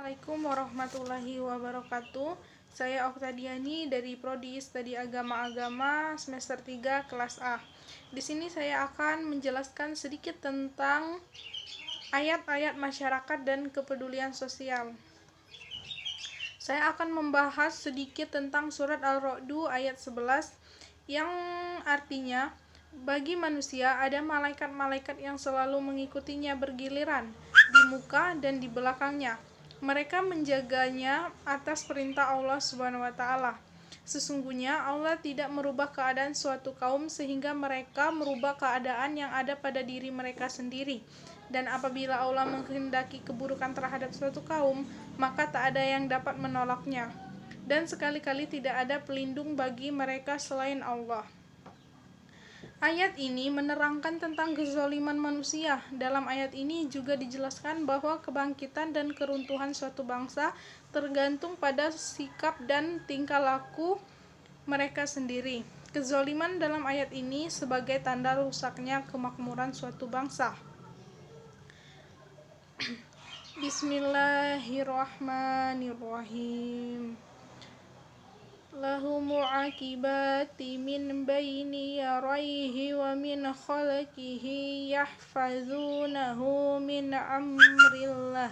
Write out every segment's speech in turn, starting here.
Assalamualaikum warahmatullahi wabarakatuh. Saya Oktadiani dari Prodi Studi Agama semester 3 kelas A. Di sini saya akan menjelaskan sedikit tentang ayat-ayat masyarakat dan kepedulian sosial. Saya akan membahas sedikit tentang surat Al-Ra'd ayat 11 yang artinya, bagi manusia ada malaikat-malaikat yang selalu mengikutinya bergiliran di muka dan di belakangnya. Mereka menjaganya atas perintah Allah Subhanahu wa taala. Sesungguhnya Allah tidak merubah keadaan suatu kaum sehingga mereka merubah keadaan yang ada pada diri mereka sendiri. Dan apabila Allah menghendaki keburukan terhadap suatu kaum, maka tak ada yang dapat menolaknya. Dan sekali-kali tidak ada pelindung bagi mereka selain Allah. Ayat ini menerangkan tentang kezaliman manusia. Dalam ayat ini juga dijelaskan bahwa kebangkitan dan keruntuhan suatu bangsa tergantung pada sikap dan tingkah laku mereka sendiri. Kezaliman dalam ayat ini sebagai tanda rusaknya kemakmuran suatu bangsa. Bismillahirrahmanirrahim. Lahu mu'aqibati min baini yaraihi wa min khalqihi yahfazunahu min amrillah.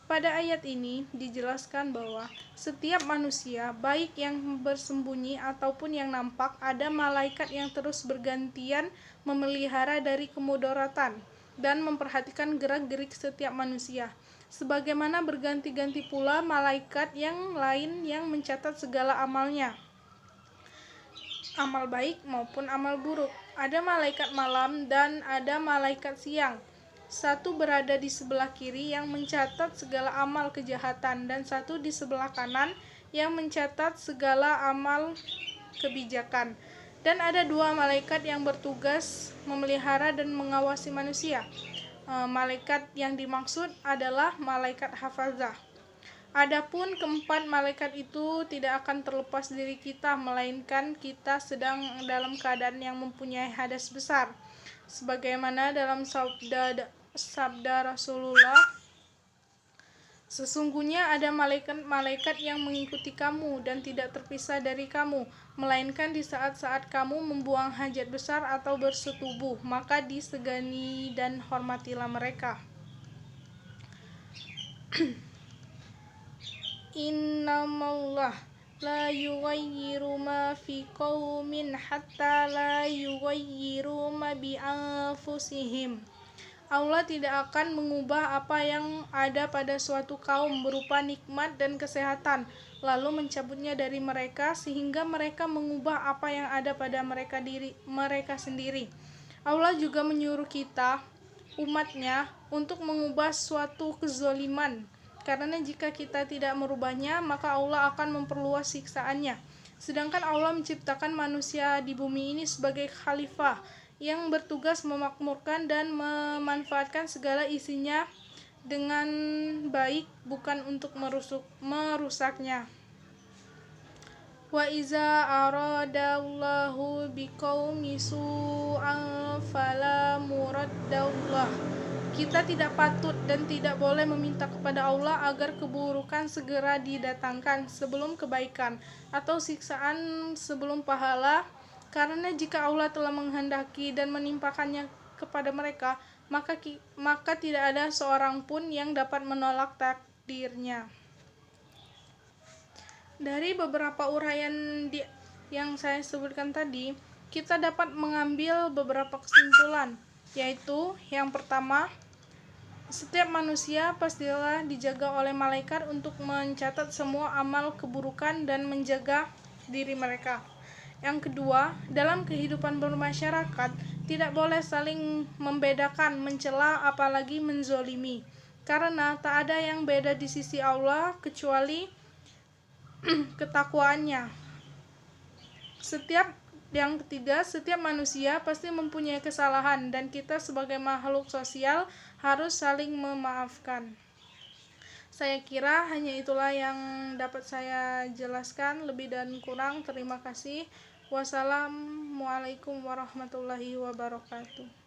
Pada ayat ini dijelaskan bahwa setiap manusia, baik yang bersembunyi ataupun yang nampak, ada malaikat yang terus bergantian memelihara dari kemudaratan dan memperhatikan gerak-gerik setiap manusia. Sebagaimana berganti-ganti pula malaikat yang lain yang mencatat segala amalnya, amal baik maupun amal buruk. Ada malaikat malam dan ada malaikat siang. Satu berada di sebelah kiri yang mencatat segala amal kejahatan, dan satu di sebelah kanan yang mencatat segala amal kebijakan. Dan ada dua malaikat yang bertugas memelihara dan mengawasi manusia. Malaikat yang dimaksud adalah malaikat hafazah. Adapun keempat malaikat itu tidak akan terlepas dari kita, melainkan kita sedang dalam keadaan yang mempunyai hadas besar. Sebagaimana dalam sabda Rasulullah, sesungguhnya ada malaikat-malaikat yang mengikuti kamu dan tidak terpisah dari kamu, melainkan di saat-saat kamu membuang hajat besar atau bersetubuh, maka disegani dan hormatilah mereka. Innamallah la yughayyiru ma fi qaumin hatta la yughayyiru ma bi anfusihim. Allah tidak akan mengubah apa yang ada pada suatu kaum berupa nikmat dan kesehatan, lalu mencabutnya dari mereka sehingga mereka mengubah apa yang ada pada mereka sendiri. Allah juga menyuruh kita, umatnya, untuk mengubah suatu kezaliman, karena jika kita tidak merubahnya, maka Allah akan memperluas siksaannya. Sedangkan Allah menciptakan manusia di bumi ini sebagai khalifah yang bertugas memakmurkan dan memanfaatkan segala isinya dengan baik, bukan untuk merusaknya. Wa iza aradallahu biqaumi su'an fala muraddallah. Kita tidak patut dan tidak boleh meminta kepada Allah agar keburukan segera didatangkan sebelum kebaikan, atau siksaan sebelum pahala. Karena jika Allah telah menghendaki dan menimpakannya kepada mereka, maka tidak ada seorang pun yang dapat menolak takdirnya. Dari beberapa uraian yang saya sebutkan tadi, kita dapat mengambil beberapa kesimpulan, yaitu yang pertama, setiap manusia pastilah dijaga oleh malaikat untuk mencatat semua amal keburukan dan menjaga diri mereka. Yang kedua, dalam kehidupan bermasyarakat tidak boleh saling membedakan, mencela, apalagi menzolimi, karena tak ada yang beda di sisi Allah kecuali ketakwaannya. Yang ketiga, setiap manusia pasti mempunyai kesalahan, dan kita sebagai makhluk sosial harus saling memaafkan. Saya kira hanya itulah yang dapat saya jelaskan. Lebih dan kurang, terima kasih. Wassalamualaikum warahmatullahi wabarakatuh.